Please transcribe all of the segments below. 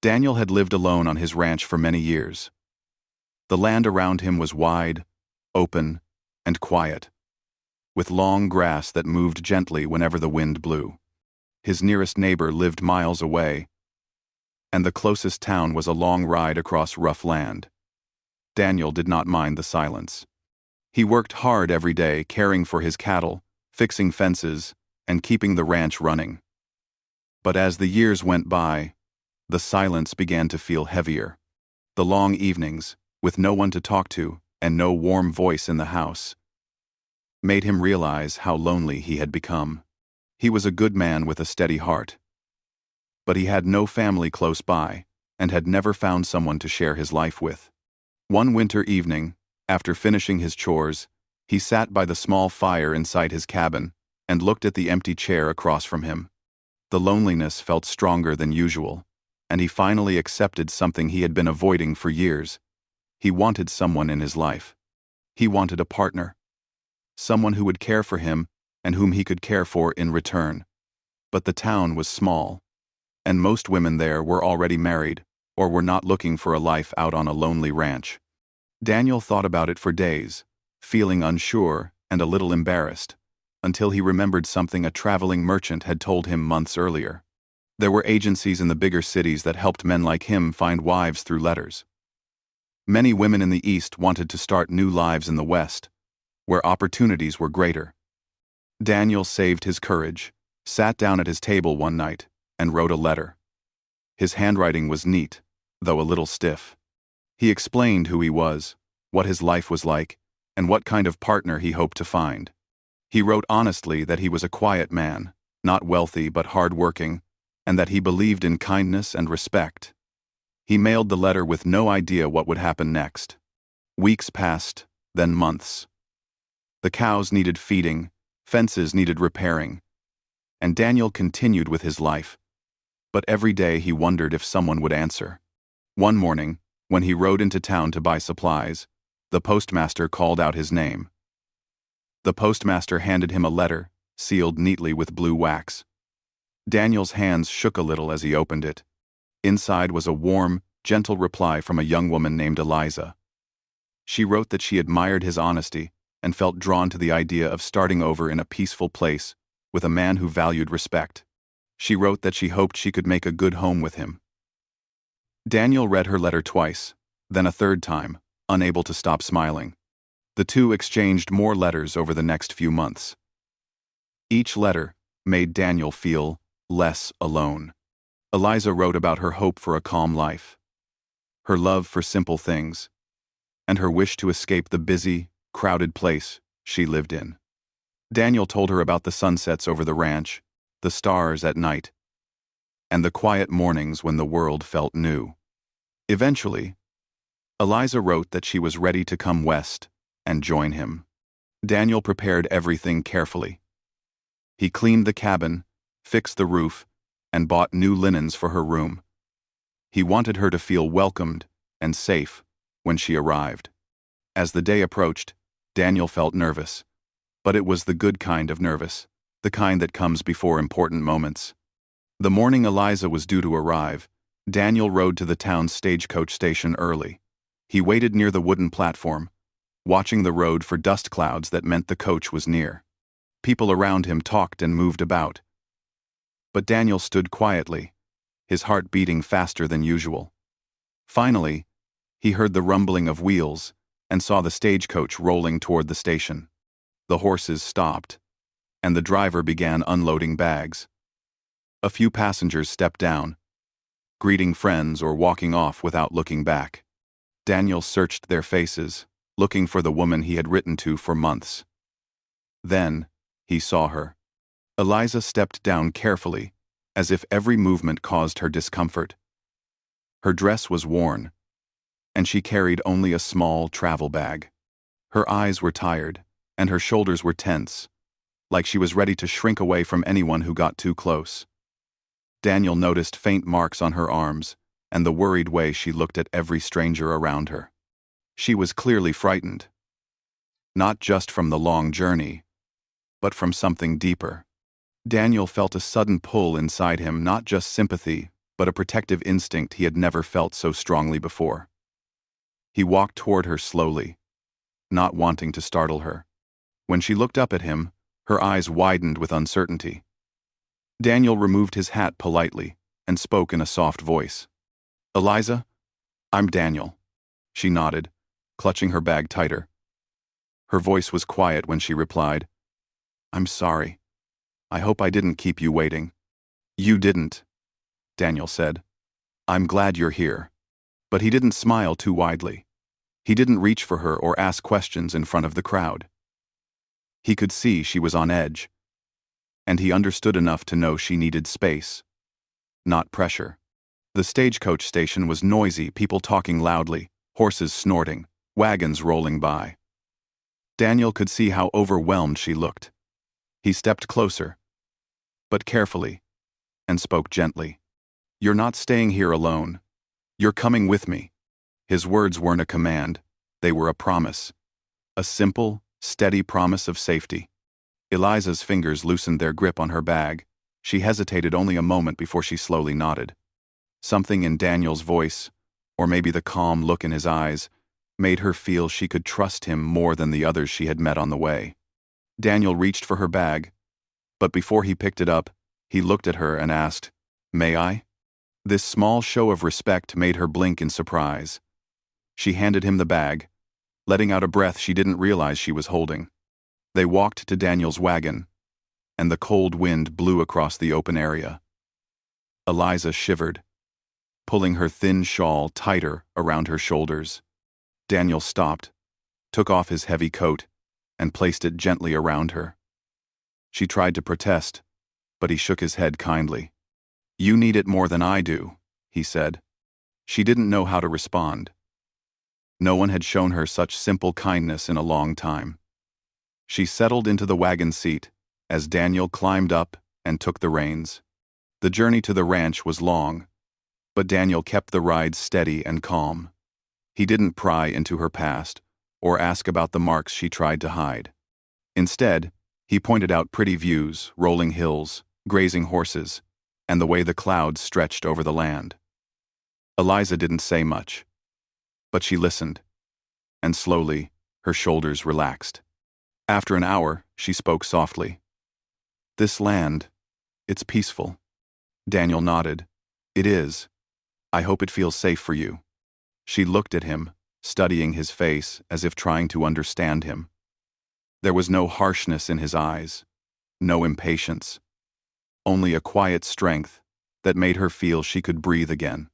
Daniel had lived alone on his ranch for many years. The land around him was wide, open, and quiet, with long grass that moved gently whenever the wind blew. His nearest neighbor lived miles away, and the closest town was a long ride across rough land. Daniel did not mind the silence. He worked hard every day, caring for his cattle, fixing fences, and keeping the ranch running. But as the years went by, the silence began to feel heavier. The long evenings, with no one to talk to and no warm voice in the house, made him realize how lonely he had become. He was a good man with a steady heart, but he had no family close by and had never found someone to share his life with. One winter evening, after finishing his chores, he sat by the small fire inside his cabin and looked at the empty chair across from him. The loneliness felt stronger than usual, and he finally accepted something he had been avoiding for years. He wanted someone in his life. He wanted a partner. Someone who would care for him and whom he could care for in return. But the town was small, and most women there were already married or were not looking for a life out on a lonely ranch. Daniel thought about it for days, feeling unsure and a little embarrassed, until he remembered something a traveling merchant had told him months earlier. There were agencies in the bigger cities that helped men like him find wives through letters. Many women in the East wanted to start new lives in the West, where opportunities were greater. Daniel saved his courage, sat down at his table one night, and wrote a letter. His handwriting was neat, though a little stiff. He explained who he was, what his life was like, and what kind of partner he hoped to find. He wrote honestly that he was a quiet man, not wealthy but hard-working, and that he believed in kindness and respect. He mailed the letter with no idea what would happen next. Weeks passed, then months. The cows needed feeding, fences needed repairing, and Daniel continued with his life. But every day he wondered if someone would answer. One morning, when he rode into town to buy supplies, the postmaster called out his name. The postmaster handed him a letter, sealed neatly with blue wax. Daniel's hands shook a little as he opened it. Inside was a warm, gentle reply from a young woman named Eliza. She wrote that she admired his honesty and felt drawn to the idea of starting over in a peaceful place with a man who valued respect. She wrote that she hoped she could make a good home with him. Daniel read her letter twice, then a third time, unable to stop smiling. The two exchanged more letters over the next few months. Each letter made Daniel feel less alone. Eliza wrote about her hope for a calm life, her love for simple things, and her wish to escape the busy, crowded place she lived in. Daniel told her about the sunsets over the ranch, the stars at night, and the quiet mornings when the world felt new. Eventually, Eliza wrote that she was ready to come west and join him. Daniel prepared everything carefully. He cleaned the cabin, fixed the roof, and bought new linens for her room. He wanted her to feel welcomed and safe when she arrived. As the day approached, Daniel felt nervous, but it was the good kind of nervous, the kind that comes before important moments. The morning Eliza was due to arrive, Daniel rode to the town's stagecoach station early. He waited near the wooden platform, watching the road for dust clouds that meant the coach was near. People around him talked and moved about. But Daniel stood quietly, his heart beating faster than usual. Finally, he heard the rumbling of wheels and saw the stagecoach rolling toward the station. The horses stopped, and the driver began unloading bags. A few passengers stepped down, greeting friends or walking off without looking back. Daniel searched their faces, looking for the woman he had written to for months. Then, he saw her. Eliza stepped down carefully, as if every movement caused her discomfort. Her dress was worn, and she carried only a small travel bag. Her eyes were tired, and her shoulders were tense, like she was ready to shrink away from anyone who got too close. Daniel noticed faint marks on her arms and the worried way she looked at every stranger around her. She was clearly frightened, not just from the long journey, but from something deeper. Daniel felt a sudden pull inside him, not just sympathy, but a protective instinct he had never felt so strongly before. He walked toward her slowly, not wanting to startle her. When she looked up at him, her eyes widened with uncertainty. Daniel removed his hat politely and spoke in a soft voice. "Eliza, I'm Daniel." She nodded, clutching her bag tighter. Her voice was quiet when she replied, "I'm sorry. I hope I didn't keep you waiting." "You didn't," Daniel said. "I'm glad you're here." But he didn't smile too widely. He didn't reach for her or ask questions in front of the crowd. He could see she was on edge, and he understood enough to know she needed space, not pressure. The stagecoach station was noisy, people talking loudly, horses snorting, wagons rolling by. Daniel could see how overwhelmed she looked. He stepped closer, but carefully, and spoke gently. "You're not staying here alone. You're coming with me." His words weren't a command, they were a promise. A simple, steady promise of safety. Eliza's fingers loosened their grip on her bag. She hesitated only a moment before she slowly nodded. Something in Daniel's voice, or maybe the calm look in his eyes, made her feel she could trust him more than the others she had met on the way. Daniel reached for her bag, but before he picked it up, he looked at her and asked, "May I?" This small show of respect made her blink in surprise. She handed him the bag, letting out a breath she didn't realize she was holding. They walked to Daniel's wagon, and the cold wind blew across the open area. Eliza shivered, pulling her thin shawl tighter around her shoulders. Daniel stopped, took off his heavy coat, and placed it gently around her. She tried to protest, but he shook his head kindly. "You need it more than I do," he said. She didn't know how to respond. No one had shown her such simple kindness in a long time. She settled into the wagon seat as Daniel climbed up and took the reins. The journey to the ranch was long, but Daniel kept the ride steady and calm. He didn't pry into her past or ask about the marks she tried to hide. Instead, he pointed out pretty views, rolling hills, grazing horses, and the way the clouds stretched over the land. Eliza didn't say much, but she listened, and slowly, her shoulders relaxed. After an hour, she spoke softly. "This land, it's peaceful." Daniel nodded. "It is. I hope it feels safe for you." She looked at him, studying his face as if trying to understand him. There was no harshness in his eyes, no impatience, only a quiet strength that made her feel she could breathe again.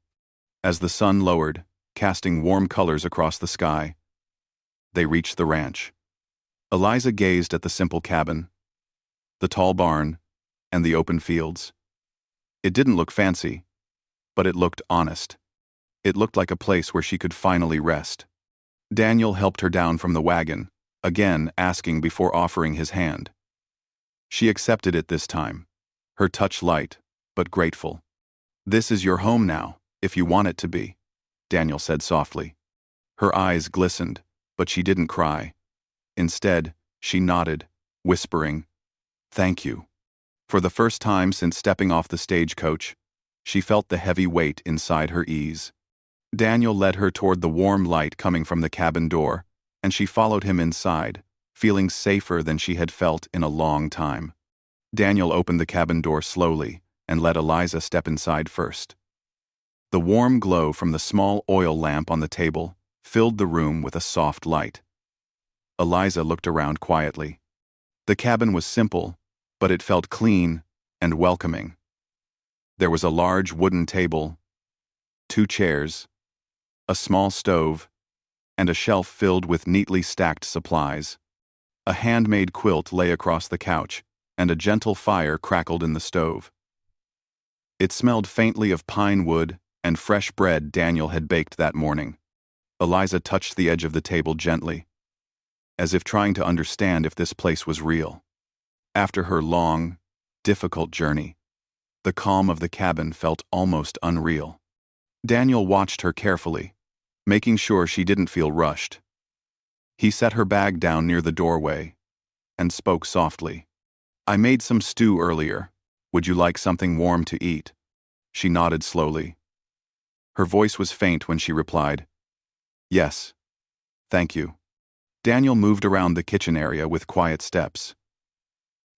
As the sun lowered, casting warm colors across the sky, they reached the ranch. Eliza gazed at the simple cabin, the tall barn, and the open fields. It didn't look fancy, but it looked honest. It looked like a place where she could finally rest. Daniel helped her down from the wagon, again asking before offering his hand. She accepted it this time, her touch light, but grateful. "This is your home now, if you want it to be," Daniel said softly. Her eyes glistened, but she didn't cry. Instead, she nodded, whispering, "Thank you." For the first time since stepping off the stagecoach, she felt the heavy weight inside her ease. Daniel led her toward the warm light coming from the cabin door, and she followed him inside, feeling safer than she had felt in a long time. Daniel opened the cabin door slowly and let Eliza step inside first. The warm glow from the small oil lamp on the table filled the room with a soft light. Eliza looked around quietly. The cabin was simple, but it felt clean and welcoming. There was a large wooden table, 2 chairs, a small stove, and a shelf filled with neatly stacked supplies. A handmade quilt lay across the couch, and a gentle fire crackled in the stove. It smelled faintly of pine wood and fresh bread Daniel had baked that morning. Eliza touched the edge of the table gently, as if trying to understand if this place was real. After her long, difficult journey, the calm of the cabin felt almost unreal. Daniel watched her carefully, making sure she didn't feel rushed. He set her bag down near the doorway and spoke softly. "I made some stew earlier. Would you like something warm to eat?" She nodded slowly. Her voice was faint when she replied, "Yes, thank you." Daniel moved around the kitchen area with quiet steps.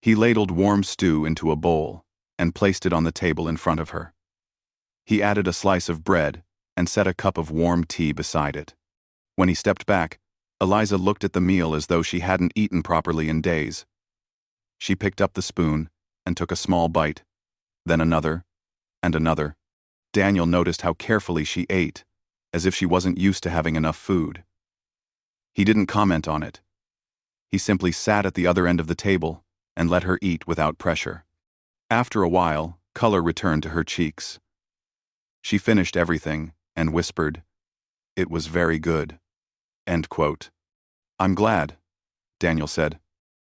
He ladled warm stew into a bowl and placed it on the table in front of her. He added a slice of bread and set a cup of warm tea beside it. When he stepped back, Eliza looked at the meal as though she hadn't eaten properly in days. She picked up the spoon and took a small bite, then another, and another. Daniel noticed how carefully she ate, as if she wasn't used to having enough food. He didn't comment on it. He simply sat at the other end of the table and let her eat without pressure. After a while, color returned to her cheeks. She finished everything and whispered, "It was very good." End quote. "I'm glad," Daniel said.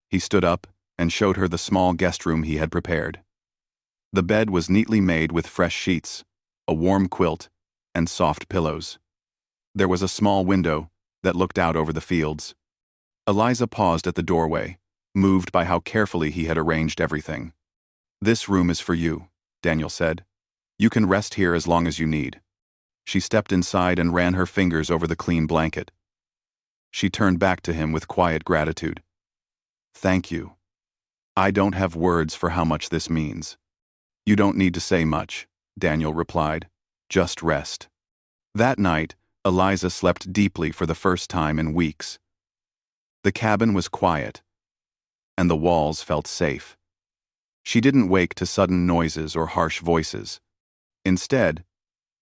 He stood up and showed her the small guest room he had prepared. The bed was neatly made with fresh sheets, a warm quilt, and soft pillows. There was a small window that looked out over the fields. Eliza paused at the doorway, moved by how carefully he had arranged everything. "This room is for you," Daniel said. "You can rest here as long as you need." She stepped inside and ran her fingers over the clean blanket. She turned back to him with quiet gratitude. "Thank you. I don't have words for how much this means." "You don't need to say much," Daniel replied. "Just rest." That night, Eliza slept deeply for the first time in weeks. The cabin was quiet, and the walls felt safe. She didn't wake to sudden noises or harsh voices. Instead,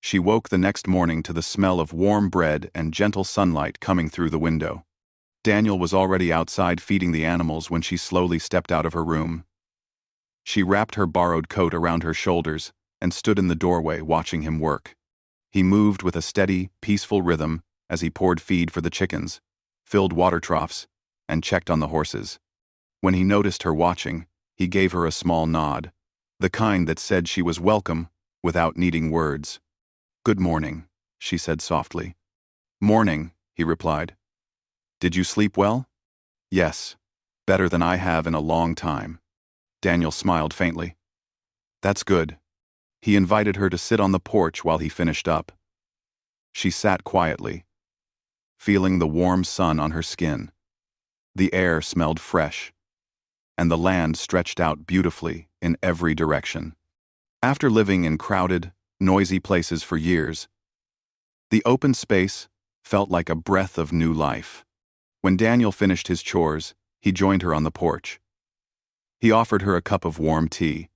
she woke the next morning to the smell of warm bread and gentle sunlight coming through the window. Daniel was already outside feeding the animals when she slowly stepped out of her room. She wrapped her borrowed coat around her shoulders and stood in the doorway watching him work. He moved with a steady, peaceful rhythm as he poured feed for the chickens, filled water troughs, and checked on the horses. When he noticed her watching, he gave her a small nod, the kind that said she was welcome without needing words. "Good morning," she said softly. "Morning," he replied. "Did you sleep well?" "Yes, better than I have in a long time." Daniel smiled faintly. "That's good." He invited her to sit on the porch while he finished up. She sat quietly, feeling the warm sun on her skin. The air smelled fresh, and the land stretched out beautifully in every direction. After living in crowded, noisy places for years, the open space felt like a breath of new life. When Daniel finished his chores, he joined her on the porch. He offered her a cup of warm tea,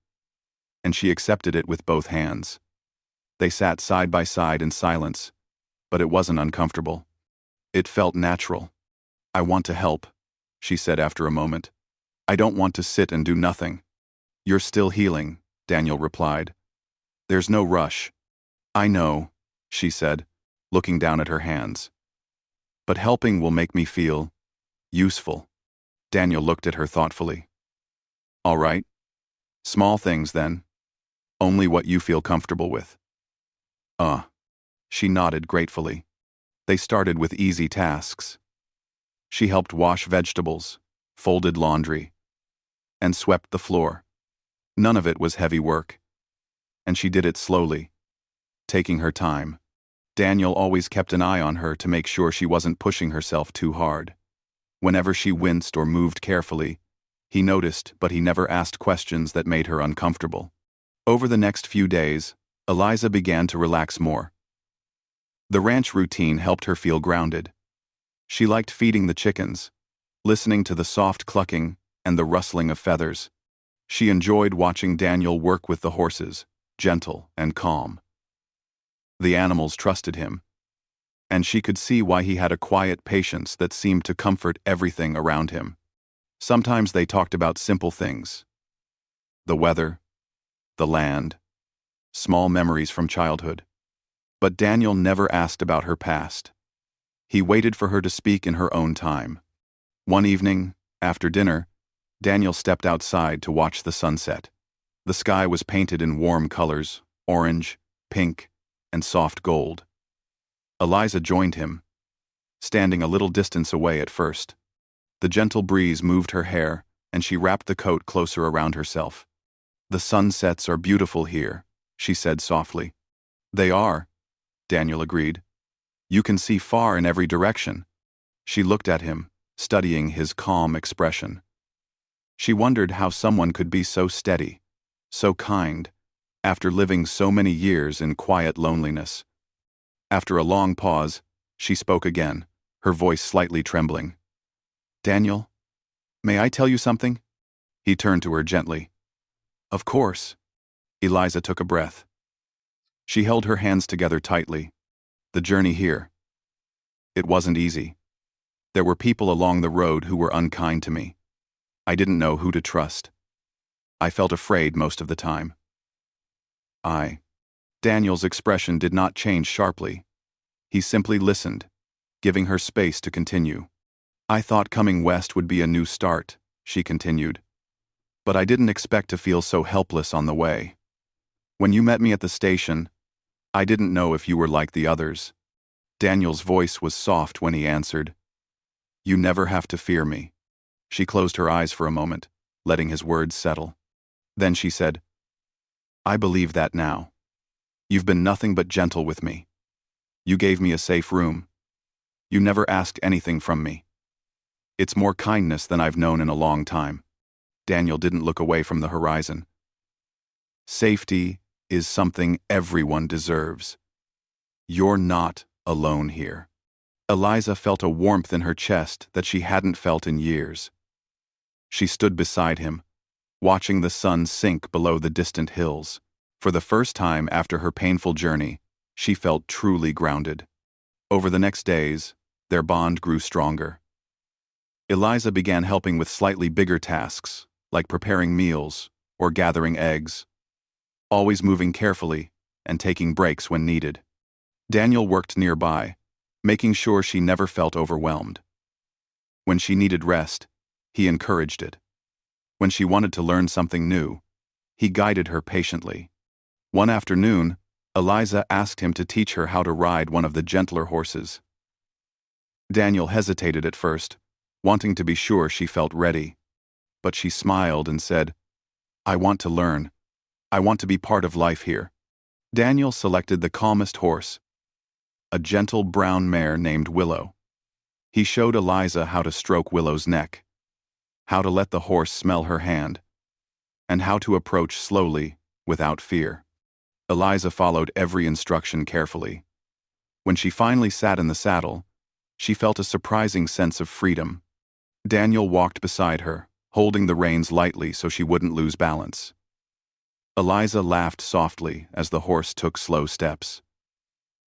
and she accepted it with both hands. They sat side by side in silence, but it wasn't uncomfortable. It felt natural. "I want to help," she said after a moment. "I don't want to sit and do nothing." "You're still healing," Daniel replied. "There's no rush." "I know," she said, looking down at her hands. "But helping will make me feel useful." Daniel looked at her thoughtfully. "All right. Small things, then. Only what you feel comfortable with." She nodded gratefully. They started with easy tasks. She helped wash vegetables, folded laundry, and swept the floor. None of it was heavy work, and she did it slowly, taking her time. Daniel always kept an eye on her to make sure she wasn't pushing herself too hard. Whenever she winced or moved carefully, he noticed, but he never asked questions that made her uncomfortable. Over the next few days, Eliza began to relax more. The ranch routine helped her feel grounded. She liked feeding the chickens, listening to the soft clucking and the rustling of feathers. She enjoyed watching Daniel work with the horses, gentle and calm. The animals trusted him, and she could see why he had a quiet patience that seemed to comfort everything around him. Sometimes they talked about simple things: the weather, the land, small memories from childhood. But Daniel never asked about her past. He waited for her to speak in her own time. One evening, after dinner, Daniel stepped outside to watch the sunset. The sky was painted in warm colors: orange, pink, and soft gold. Eliza joined him, standing a little distance away at first. The gentle breeze moved her hair, and she wrapped the coat closer around herself. "The sunsets are beautiful here," she said softly. They are, Daniel agreed. You can see far in every direction. She looked at him, studying his calm expression. She wondered how someone could be so steady, so kind, after living so many years in quiet loneliness. After a long pause, she spoke again, her voice slightly trembling. Daniel, may I tell you something? He turned to her gently. Of course. Eliza took a breath. She held her hands together tightly. The journey here. It wasn't easy. There were people along the road who were unkind to me. I didn't know who to trust. I felt afraid most of the time. Daniel's expression did not change sharply. He simply listened, giving her space to continue. I thought coming west would be a new start, she continued. But I didn't expect to feel so helpless on the way. When you met me at the station, I didn't know if you were like the others. Daniel's voice was soft when he answered. You never have to fear me. She closed her eyes for a moment, letting his words settle. Then she said, I believe that now. You've been nothing but gentle with me. You gave me a safe room. You never asked anything from me. It's more kindness than I've known in a long time. Daniel didn't look away from the horizon. Safety is something everyone deserves. You're not alone here. Eliza felt a warmth in her chest that she hadn't felt in years. She stood beside him, watching the sun sink below the distant hills. For the first time after her painful journey, she felt truly grounded. Over the next days, their bond grew stronger. Eliza began helping with slightly bigger tasks, like preparing meals or gathering eggs, always moving carefully and taking breaks when needed. Daniel worked nearby, making sure she never felt overwhelmed. When she needed rest, he encouraged it. When she wanted to learn something new, he guided her patiently. One afternoon, Eliza asked him to teach her how to ride one of the gentler horses. Daniel hesitated at first, wanting to be sure she felt ready. But she smiled and said, I want to learn. I want to be part of life here. Daniel selected the calmest horse, a gentle brown mare named Willow. He showed Eliza how to stroke Willow's neck, how to let the horse smell her hand, and how to approach slowly without fear. Eliza followed every instruction carefully. When she finally sat in the saddle, she felt a surprising sense of freedom. Daniel walked beside her, holding the reins lightly so she wouldn't lose balance. Eliza laughed softly as the horse took slow steps.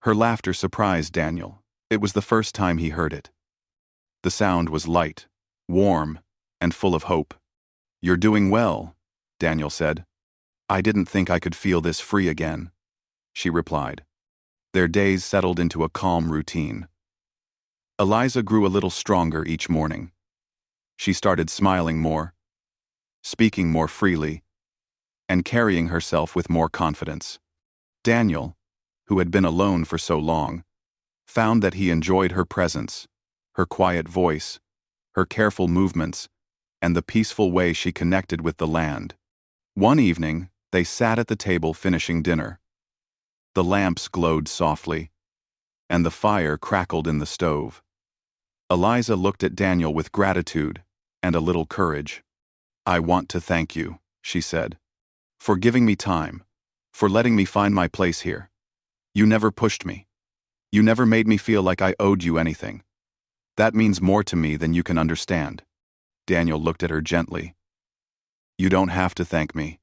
Her laughter surprised Daniel. It was the first time he heard it. The sound was light, warm, and full of hope. You're doing well, Daniel said. I didn't think I could feel this free again, she replied. Their days settled into a calm routine. Eliza grew a little stronger each morning. She started smiling more, speaking more freely, and carrying herself with more confidence. Daniel, who had been alone for so long, found that he enjoyed her presence, her quiet voice, her careful movements, and the peaceful way she connected with the land. One evening, they sat at the table finishing dinner. The lamps glowed softly, and the fire crackled in the stove. Eliza looked at Daniel with gratitude and a little courage. I want to thank you, she said, for giving me time, for letting me find my place here. You never pushed me. You never made me feel like I owed you anything. That means more to me than you can understand. Daniel looked at her gently. You don't have to thank me.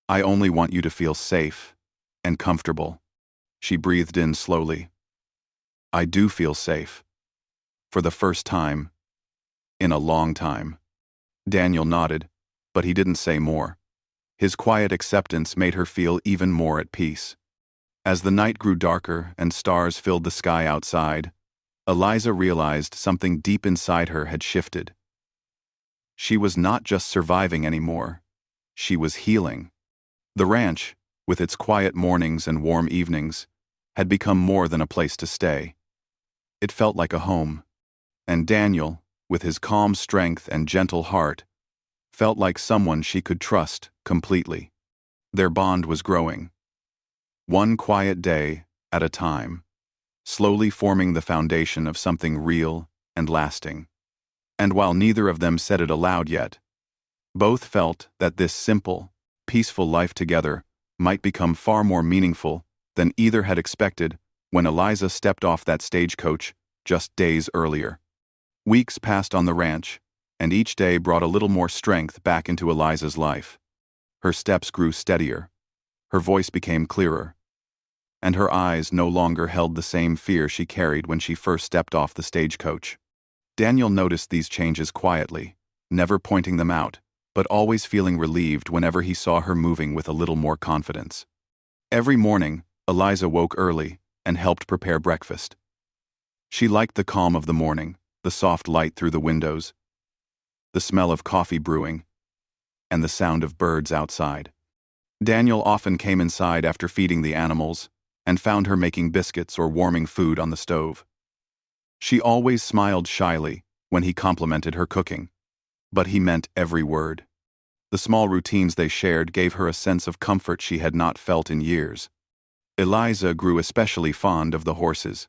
I only want you to feel safe and comfortable. She breathed in slowly. I do feel safe. For the first time, in a long time. Daniel nodded, but he didn't say more. His quiet acceptance made her feel even more at peace. As the night grew darker and stars filled the sky outside, Eliza realized something deep inside her had shifted. She was not just surviving anymore. She was healing. The ranch, with its quiet mornings and warm evenings, had become more than a place to stay. It felt like a home. And Daniel, with his calm strength and gentle heart, felt like someone she could trust completely. Their bond was growing, one quiet day at a time, slowly forming the foundation of something real and lasting. And while neither of them said it aloud yet, both felt that this simple, peaceful life together might become far more meaningful than either had expected when Eliza stepped off that stagecoach just days earlier. Weeks passed on the ranch, and each day brought a little more strength back into Eliza's life. Her steps grew steadier, her voice became clearer, and her eyes no longer held the same fear she carried when she first stepped off the stagecoach. Daniel noticed these changes quietly, never pointing them out, but always feeling relieved whenever he saw her moving with a little more confidence. Every morning, Eliza woke early and helped prepare breakfast. She liked the calm of the morning, the soft light through the windows, the smell of coffee brewing, and the sound of birds outside. Daniel often came inside after feeding the animals and found her making biscuits or warming food on the stove. She always smiled shyly when he complimented her cooking, but he meant every word. The small routines they shared gave her a sense of comfort she had not felt in years. Eliza grew especially fond of the horses.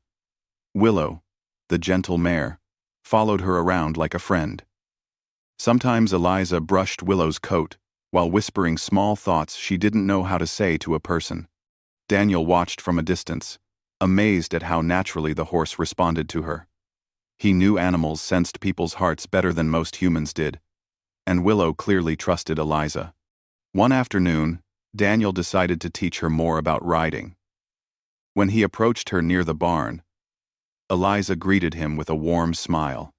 Willow, the gentle mare, followed her around like a friend. Sometimes Eliza brushed Willow's coat while whispering small thoughts she didn't know how to say to a person. Daniel watched from a distance, amazed at how naturally the horse responded to her. He knew animals sensed people's hearts better than most humans did, and Willow clearly trusted Eliza. One afternoon, Daniel decided to teach her more about riding. When he approached her near the barn, Eliza greeted him with a warm smile.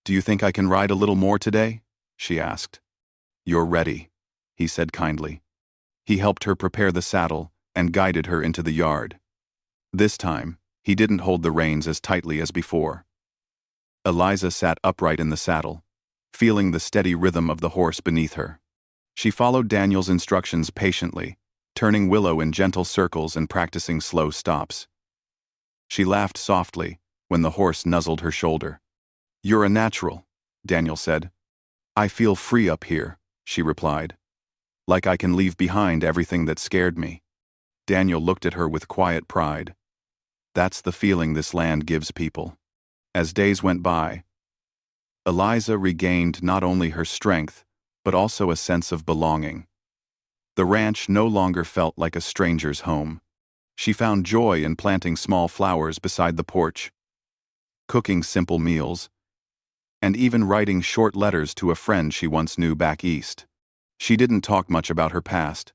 "Do you think I can ride a little more today?" she asked. "You're ready," he said kindly. He helped her prepare the saddle and guided her into the yard. This time, he didn't hold the reins as tightly as before. Eliza sat upright in the saddle, feeling the steady rhythm of the horse beneath her. She followed Daniel's instructions patiently, turning Willow in gentle circles and practicing slow stops. She laughed softly when the horse nuzzled her shoulder. "You're a natural," Daniel said. "I feel free up here," she replied. "Like I can leave behind everything that scared me." Daniel looked at her with quiet pride. That's the feeling this land gives people. As days went by, Eliza regained not only her strength, but also a sense of belonging. The ranch no longer felt like a stranger's home. She found joy in planting small flowers beside the porch, cooking simple meals, and even writing short letters to a friend she once knew back east. She didn't talk much about her past,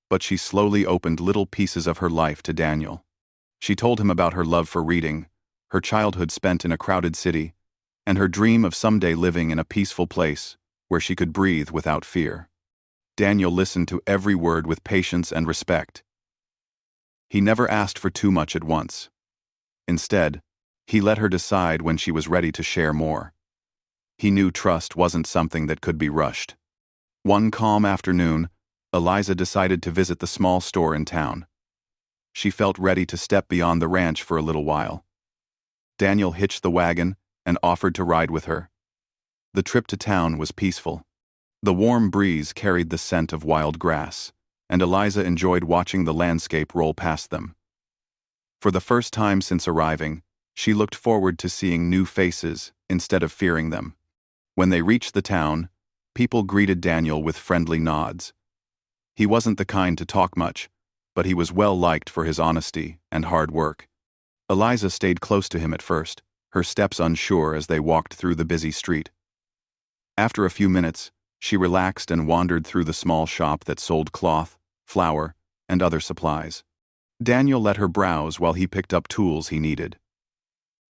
but she slowly opened little pieces of her life to Daniel. She told him about her love for reading, her childhood spent in a crowded city, and her dream of someday living in a peaceful place where she could breathe without fear. Daniel listened to every word with patience and respect. He never asked for too much at once. Instead, he let her decide when she was ready to share more. He knew trust wasn't something that could be rushed. One calm afternoon, Eliza decided to visit the small store in town. She felt ready to step beyond the ranch for a little while. Daniel hitched the wagon and offered to ride with her. The trip to town was peaceful. The warm breeze carried the scent of wild grass, and Eliza enjoyed watching the landscape roll past them. For the first time since arriving, she looked forward to seeing new faces instead of fearing them. When they reached the town, people greeted Daniel with friendly nods. He wasn't the kind to talk much, but he was well liked for his honesty and hard work. Eliza stayed close to him at first, her steps unsure as they walked through the busy street. After a few minutes, she relaxed and wandered through the small shop that sold cloth, flour, and other supplies. Daniel let her browse while he picked up tools he needed.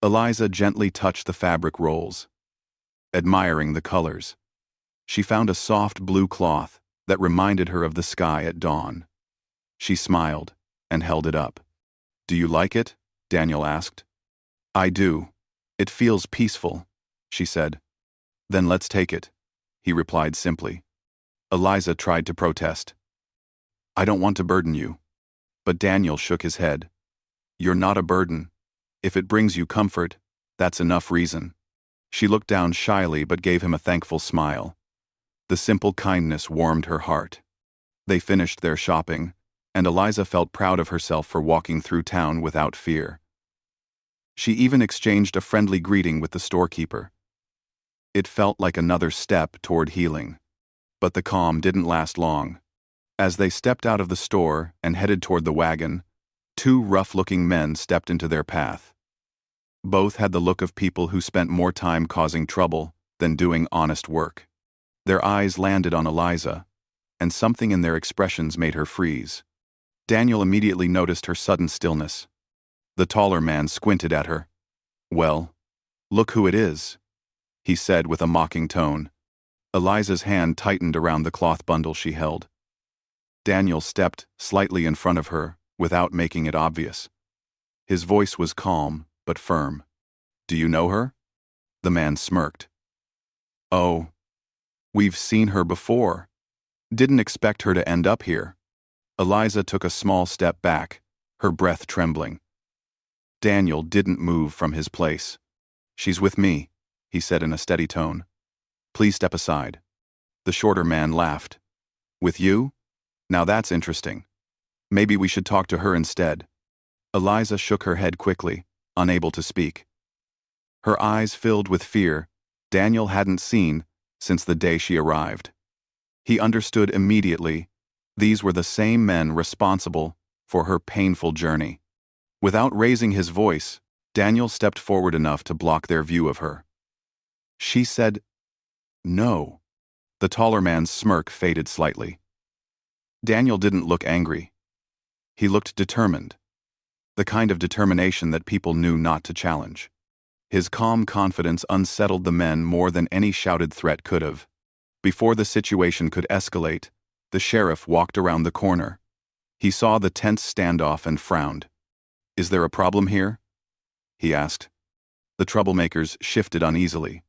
Eliza gently touched the fabric rolls, admiring the colors. She found a soft blue cloth that reminded her of the sky at dawn. She smiled and held it up. "Do you like it?" Daniel asked. "I do. It feels peaceful," she said. "Then let's take it," he replied simply. Eliza tried to protest. "I don't want to burden you." But Daniel shook his head. "You're not a burden. If it brings you comfort, that's enough reason." She looked down shyly but gave him a thankful smile. The simple kindness warmed her heart. They finished their shopping, and Eliza felt proud of herself for walking through town without fear. She even exchanged a friendly greeting with the storekeeper. It felt like another step toward healing. But the calm didn't last long. As they stepped out of the store and headed toward the wagon, two rough-looking men stepped into their path. Both had the look of people who spent more time causing trouble than doing honest work. Their eyes landed on Eliza, and something in their expressions made her freeze. Daniel immediately noticed her sudden stillness. The taller man squinted at her. "Well, look who it is," he said with a mocking tone. Eliza's hand tightened around the cloth bundle she held. Daniel stepped slightly in front of her, without making it obvious. His voice was calm, but firm. "Do you know her?" The man smirked. "Oh, we've seen her before. Didn't expect her to end up here." Eliza took a small step back, her breath trembling. Daniel didn't move from his place. "She's with me," he said in a steady tone. "Please step aside." The shorter man laughed. "With you? Now that's interesting. Maybe we should talk to her instead." Eliza shook her head quickly, unable to speak. Her eyes filled with fear Daniel hadn't seen since the day she arrived. He understood immediately these were the same men responsible for her painful journey. Without raising his voice, Daniel stepped forward enough to block their view of her. She said, "No." The taller man's smirk faded slightly. Daniel didn't look angry. He looked determined, the kind of determination that people knew not to challenge. His calm confidence unsettled the men more than any shouted threat could have. Before the situation could escalate, the sheriff walked around the corner. He saw the tense standoff and frowned. "Is there a problem here?" he asked. The troublemakers shifted uneasily.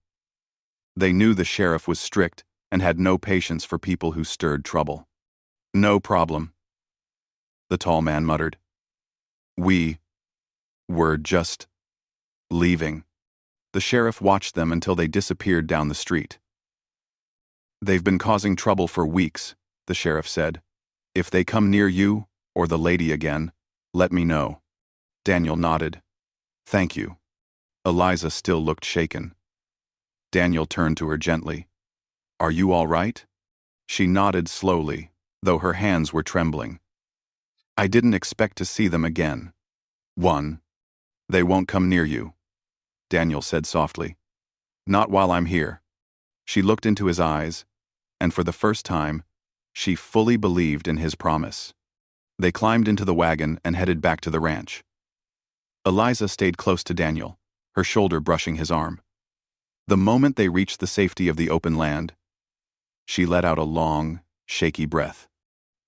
They knew the sheriff was strict and had no patience for people who stirred trouble. "No problem," the tall man muttered. "We were just leaving." The sheriff watched them until they disappeared down the street. "They've been causing trouble for weeks," the sheriff said. "If they come near you or the lady again, let me know." Daniel nodded. "Thank you." Eliza still looked shaken. Daniel turned to her gently. "Are you all right?" She nodded slowly, though her hands were trembling. "I didn't expect to see them again." "One, they won't come near you," Daniel said softly. "Not while I'm here." She looked into his eyes, and for the first time, she fully believed in his promise. They climbed into the wagon and headed back to the ranch. Eliza stayed close to Daniel, her shoulder brushing his arm. The moment they reached the safety of the open land, she let out a long, shaky breath.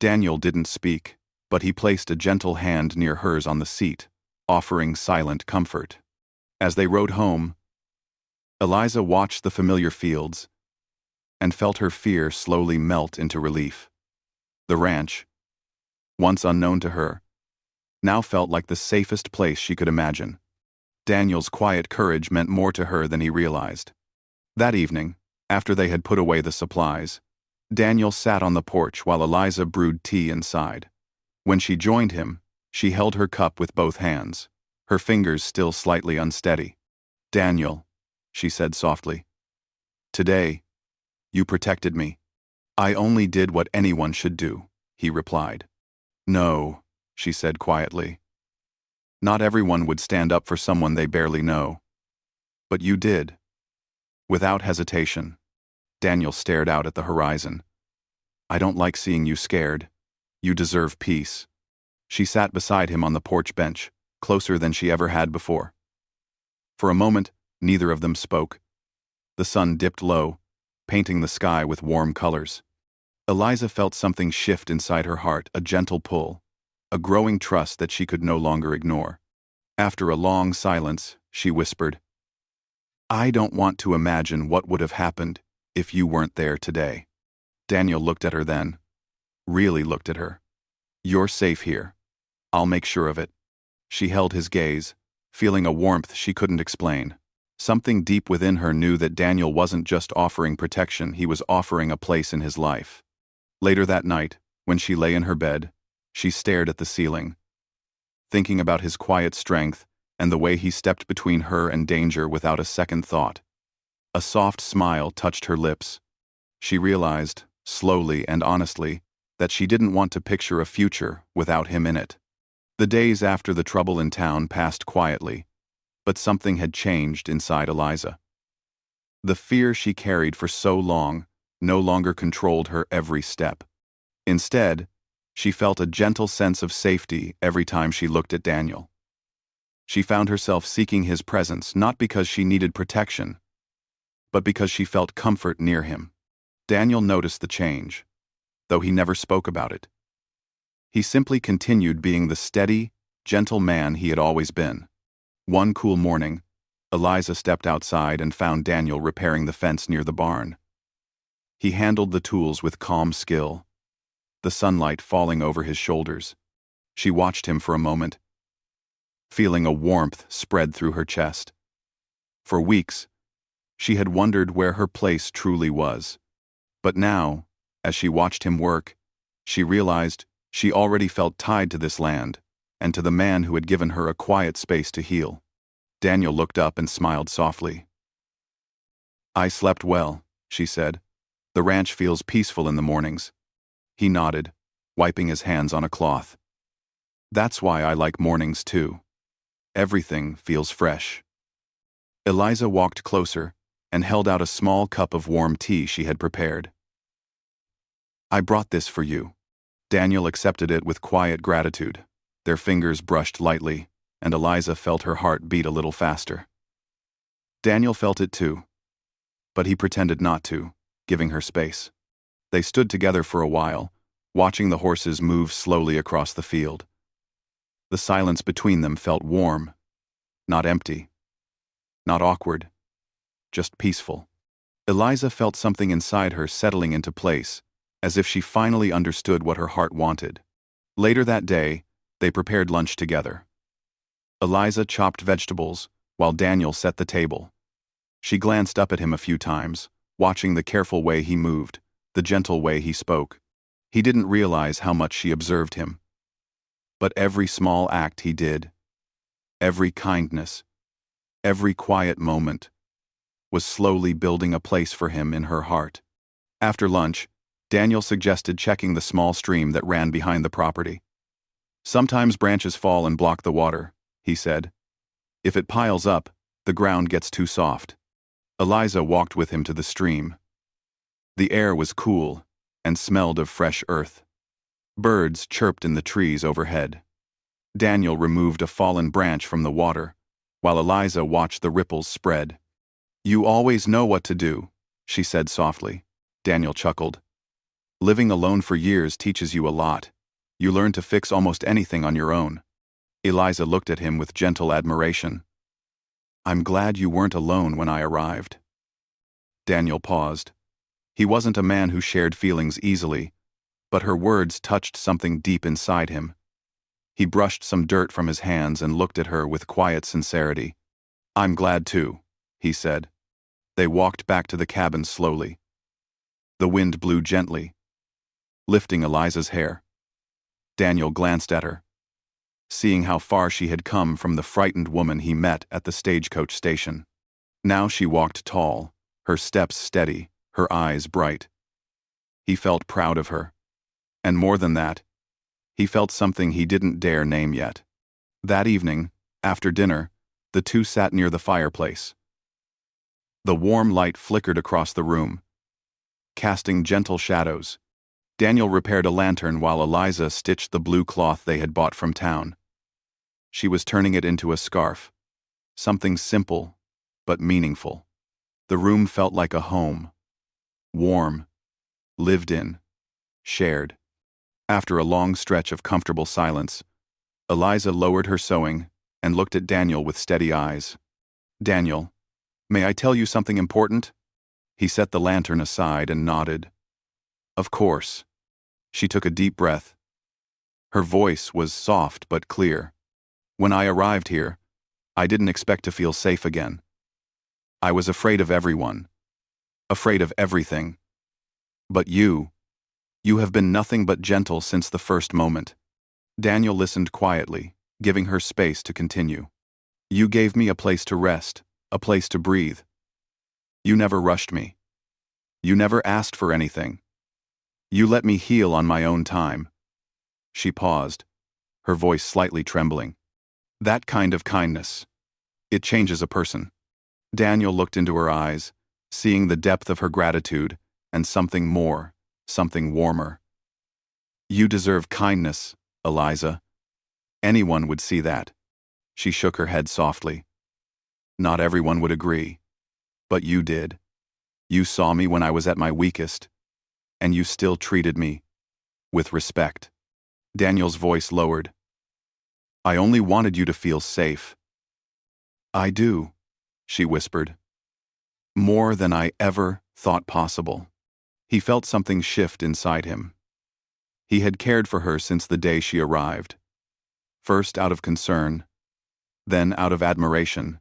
Daniel didn't speak, but he placed a gentle hand near hers on the seat, offering silent comfort. As they rode home, Eliza watched the familiar fields and felt her fear slowly melt into relief. The ranch, once unknown to her, now felt like the safest place she could imagine. Daniel's quiet courage meant more to her than he realized. That evening, after they had put away the supplies, Daniel sat on the porch while Eliza brewed tea inside. When she joined him, she held her cup with both hands, her fingers still slightly unsteady. "Daniel," she said softly, "today, you protected me." "I only did what anyone should do," he replied. "No," she said quietly. "Not everyone would stand up for someone they barely know. But you did." Without hesitation, Daniel stared out at the horizon. "I don't like seeing you scared. You deserve peace." She sat beside him on the porch bench, closer than she ever had before. For a moment, neither of them spoke. The sun dipped low, painting the sky with warm colors. Eliza felt something shift inside her heart, a gentle pull, a growing trust that she could no longer ignore. After a long silence, she whispered, "I don't want to imagine what would have happened if you weren't there today." Daniel looked at her then, really looked at her. "You're safe here. I'll make sure of it." She held his gaze, feeling a warmth she couldn't explain. Something deep within her knew that Daniel wasn't just offering protection, he was offering a place in his life. Later that night, when she lay in her bed, She stared at the ceiling, thinking about his quiet strength and the way he stepped between her and danger without a second thought. A soft smile touched her lips. She realized, slowly and honestly, that she didn't want to picture a future without him in it. The days after the trouble in town passed quietly, but something had changed inside Eliza. The fear she carried for so long no longer controlled her every step. Instead, she felt a gentle sense of safety every time she looked at Daniel. She found herself seeking his presence not because she needed protection, but because she felt comfort near him. Daniel noticed the change, though he never spoke about it. He simply continued being the steady, gentle man he had always been. One cool morning, Eliza stepped outside and found Daniel repairing the fence near the barn. He handled the tools with calm skill, the sunlight falling over his shoulders. She watched him for a moment, feeling a warmth spread through her chest. For weeks, she had wondered where her place truly was. But now, as she watched him work, she realized she already felt tied to this land and to the man who had given her a quiet space to heal. Daniel looked up and smiled softly. "I slept well," she said. "The ranch feels peaceful in the mornings." He nodded, wiping his hands on a cloth. "That's why I like mornings too. Everything feels fresh." Eliza walked closer and held out a small cup of warm tea she had prepared. "I brought this for you." Daniel accepted it with quiet gratitude. Their fingers brushed lightly, and Eliza felt her heart beat a little faster. Daniel felt it too, but he pretended not to, giving her space. They stood together for a while, watching the horses move slowly across the field. The silence between them felt warm, not empty, not awkward, just peaceful. Eliza felt something inside her settling into place, as if she finally understood what her heart wanted. Later that day, they prepared lunch together. Eliza chopped vegetables, while Daniel set the table. She glanced up at him a few times, watching the careful way he moved, the gentle way he spoke. He didn't realize how much she observed him. But every small act he did, every kindness, every quiet moment, was slowly building a place for him in her heart. After lunch, Daniel suggested checking the small stream that ran behind the property. "Sometimes branches fall and block the water," he said. "If it piles up, the ground gets too soft." Eliza walked with him to the stream. The air was cool and smelled of fresh earth. Birds chirped in the trees overhead. Daniel removed a fallen branch from the water, while Eliza watched the ripples spread. "You always know what to do," she said softly. Daniel chuckled. "Living alone for years teaches you a lot. You learn to fix almost anything on your own." Eliza looked at him with gentle admiration. "I'm glad you weren't alone when I arrived." Daniel paused. He wasn't a man who shared feelings easily, but her words touched something deep inside him. He brushed some dirt from his hands and looked at her with quiet sincerity. "I'm glad too," he said. They walked back to the cabin slowly. The wind blew gently, lifting Eliza's hair. Daniel glanced at her, seeing how far she had come from the frightened woman he met at the stagecoach station. Now she walked tall, her steps steady, her eyes bright. He felt proud of her. And more than that, he felt something he didn't dare name yet. That evening, after dinner, the two sat near the fireplace. The warm light flickered across the room, casting gentle shadows. Daniel repaired a lantern while Eliza stitched the blue cloth they had bought from town. She was turning it into a scarf, something simple but meaningful. The room felt like a home, warm, lived in, shared. After a long stretch of comfortable silence, Eliza lowered her sewing and looked at Daniel with steady eyes. "Daniel, may I tell you something important?" He set the lantern aside and nodded. "Of course." She took a deep breath. Her voice was soft but clear. "When I arrived here, I didn't expect to feel safe again. I was afraid of everyone, afraid of everything. But you have been nothing but gentle since the first moment." Daniel listened quietly, giving her space to continue. You gave me a place to rest, a place to breathe. You never rushed me. You never asked for anything. You let me heal on my own time. She paused, her voice slightly trembling. That kind of kindness. It changes a person. Daniel looked into her eyes, seeing the depth of her gratitude and something more, something warmer. You deserve kindness, Eliza. Anyone would see that. She shook her head softly. Not everyone would agree. But you did. You saw me when I was at my weakest, and you still treated me with respect. Daniel's voice lowered. I only wanted you to feel safe. I do, she whispered. More than I ever thought possible. He felt something shift inside him. He had cared for her since the day she arrived. First out of concern, then out of admiration,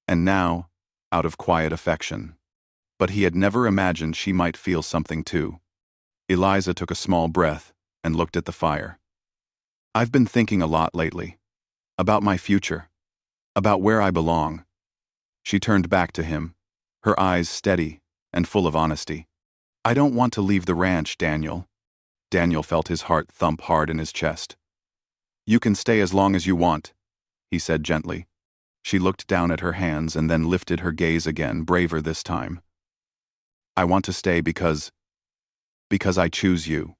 and now out of quiet affection. But he had never imagined she might feel something too. Eliza took a small breath and looked at the fire. I've been thinking a lot lately. About my future. About where I belong. She turned back to him, her eyes steady and full of honesty. I don't want to leave the ranch, Daniel. Daniel felt his heart thump hard in his chest. You can stay as long as you want, he said gently. She looked down at her hands and then lifted her gaze again, braver this time. I want to stay because I choose you.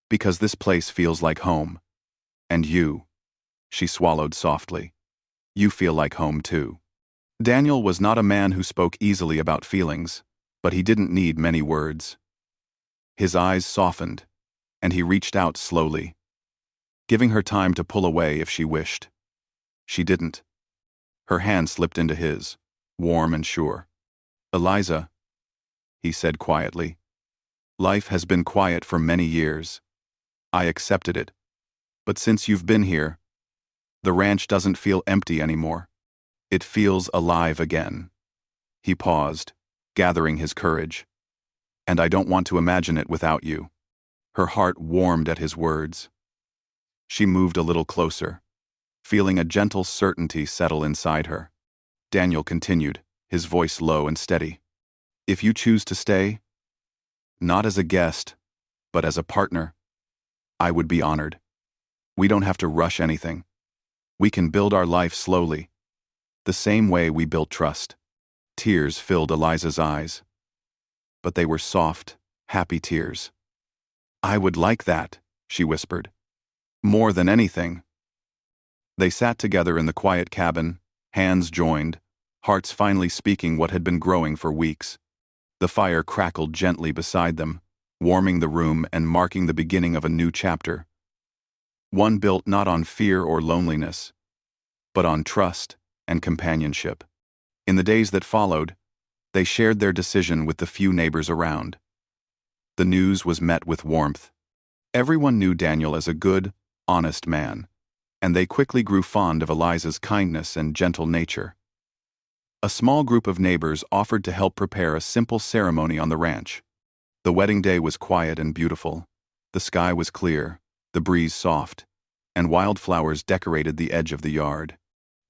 Because this place feels like home. And you, she swallowed softly. You feel like home too. Daniel was not a man who spoke easily about feelings, but he didn't need many words. His eyes softened, and he reached out slowly, giving her time to pull away if she wished. She didn't. Her hand slipped into his, warm and sure. Eliza, he said quietly. Life has been quiet for many years. I accepted it. But since you've been here, the ranch doesn't feel empty anymore. It feels alive again. He paused, gathering his courage. And I don't want to imagine it without you. Her heart warmed at his words. She moved a little closer, feeling a gentle certainty settle inside her. Daniel continued, his voice low and steady. If you choose to stay, not as a guest, but as a partner, I would be honored. We don't have to rush anything. We can build our life slowly, the same way we built trust. Tears filled Eliza's eyes, but they were soft, happy tears. I would like that, she whispered. More than anything. They sat together in the quiet cabin, hands joined, hearts finally speaking what had been growing for weeks. The fire crackled gently beside them, warming the room and marking the beginning of a new chapter. One built not on fear or loneliness, but on trust and companionship. In the days that followed, they shared their decision with the few neighbors around. The news was met with warmth. Everyone knew Daniel as a good, honest man, and they quickly grew fond of Eliza's kindness and gentle nature. A small group of neighbors offered to help prepare a simple ceremony on the ranch. The wedding day was quiet and beautiful. The sky was clear, the breeze soft, and wildflowers decorated the edge of the yard.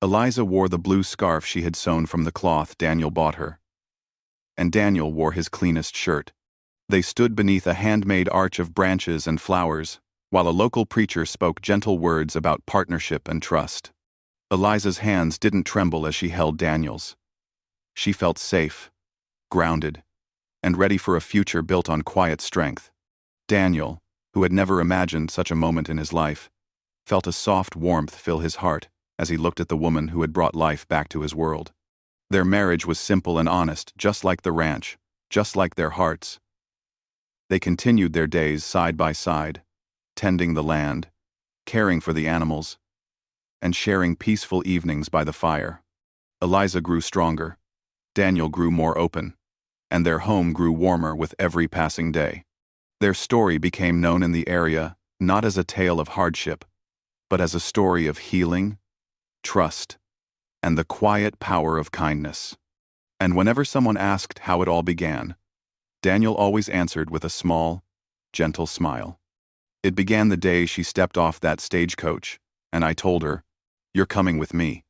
Eliza wore the blue scarf she had sewn from the cloth Daniel bought her. And Daniel wore his cleanest shirt. They stood beneath a handmade arch of branches and flowers, while a local preacher spoke gentle words about partnership and trust. Eliza's hands didn't tremble as she held Daniel's. She felt safe, grounded, and ready for a future built on quiet strength. Daniel, who had never imagined such a moment in his life, felt a soft warmth fill his heart as he looked at the woman who had brought life back to his world. Their marriage was simple and honest, just like the ranch, just like their hearts. They continued their days side by side, tending the land, caring for the animals, and sharing peaceful evenings by the fire. Eliza grew stronger, Daniel grew more open, and their home grew warmer with every passing day. Their story became known in the area not as a tale of hardship, but as a story of healing, trust, and the quiet power of kindness. And whenever someone asked how it all began, Daniel always answered with a small, gentle smile. It began the day she stepped off that stagecoach, and I told her, "You're coming with me."